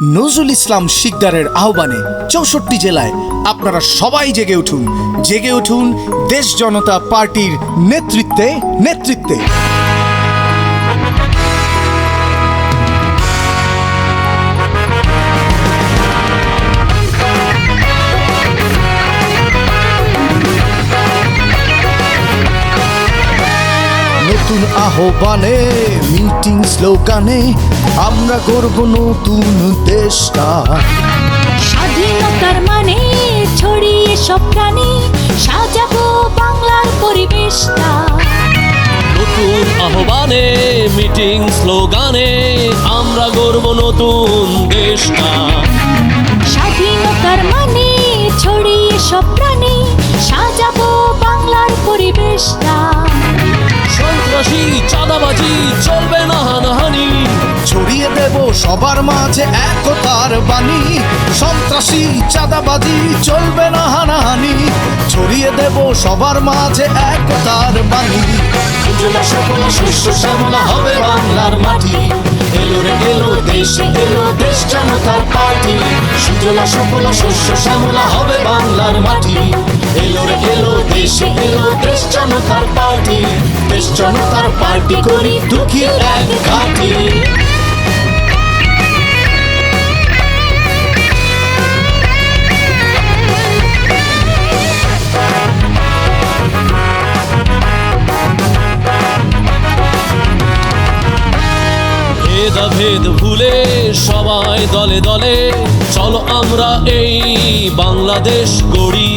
নজরুল ইসলাম শিকদারের আহ্বানে ৬৪ জেলায় আপনারা সবাই জেগে উঠুন দেশ জনতা পার্টির নেতৃত্বে। নতুন আহ্বানে মিটিং স্লোগানে আমরা গর্ব নতুন দেশটা। স্বাধীনতার মানে ছড়িয়ে সব প্রাণে সাজাবো বাংলার পরিবেশটা। নতুন আহ্বানে মিটিং স্লোগানে আমরা গর্ব নতুন দেশটা। স্বাধীনতার মানে ছড়িয়ে সব প্রাণে সাজাবো বাংলার পরিবেশটা। সন্ত্রাসী চাঁদাবাজি চলবে না, হানাহানি ছড়িয়ে দেব সবার মাঝে একতার বাণী। সন্ত্রাসী চাঁদাবাজি চলবে না, হানাহানি ছড়িয়ে দেব সবার মাঝে একতার বাণী। উজ্জ্বলা সফল শস্য শ্যামলা হবে বাংলার মাটি। এলো রে এলো দেশে এলো দেশ জনতার পার্টি। সুজলা সফল শস্য শ্যামলা হবে বাংলার মাটি। এলো রে এলো দেশে এলো দেশ জনতার পার্টি। দেশ জনতার পার্টি করি দুঃখী এক ঘাটি। ভেদ ভুলে সবাই দলে দলে চলো আমরা এই বাংলাদেশ গড়ি।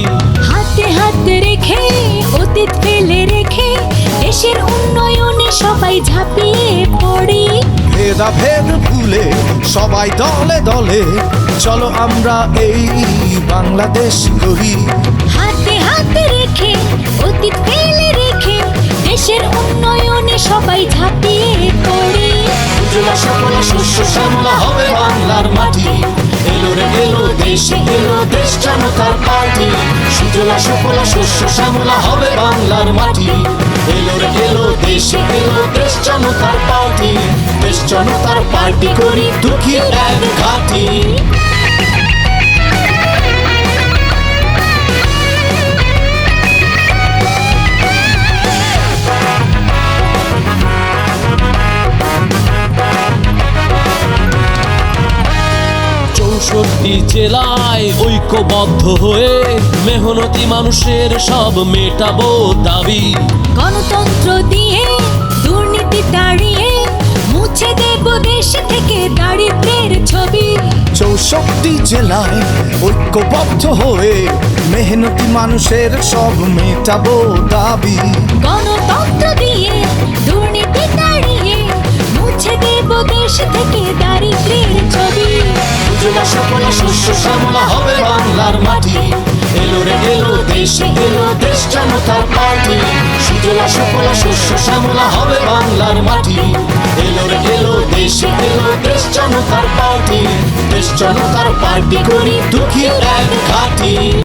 হাতে হাতে রেখে অতীত ফেলে রেখে দেশের উন্নয়নে সবাই ঝাঁপিয়ে পড়ি। ভেদ ভুলে সবাই দলে দলে চলো আমরা এই বাংলাদেশ গড়ি। হাতে হাতে রেখে অতীত ফেলে রেখে দেশের উন্নয়নে সবাই ঝাঁপিয়ে পড়ি। উজ্জ্বলা সফল শস্য শ্যামলা হবে বাংলার মাটি। এলো রে এলো দেশে এলো দেশ জনতার পার্টি। সুজলা সফল শস্য শ্যামলা হবে বাংলার মাটি। এলো রে এলো দেশে এলো দেশ জনতার পার্টি। দেশ জনতার পার্টি করি দুঃখী এক ঘাটি। চৌষট্টি জেলায় ঐক্যবদ্ধ হয়ে মেহনতি মানুষের সব মেটাবো দাবি। গণতন্ত্র দিয়ে দুর্নীতি তাড়িয়ে মুছে দেব দেশ থেকে দারিদ্র্যের ছবি। ৬৪ জেলায় ঐক্যবদ্ধ হয়ে মেহনতি মানুষের সব মেটাবো দাবি। গণতন্ত্র দিয়ে দুর্নীতি তাড়িয়ে মুছে দেব দেশ থেকে দারিদ্র্যের ছবি। উজ্জ্বলা সফল শস্য শ্যামলা হবে বাংলার মাটি। এলো রে এলো দেশে এলো দেশ জনতার পার্টি। সুজলা সফল শস্য শ্যামলা হবে বাংলার মাটি। এলো রে এলো দেশে এলো দেশ জনতার পার্টি। দেশ জনতার পার্টি করি দুঃখী এক ঘাটি।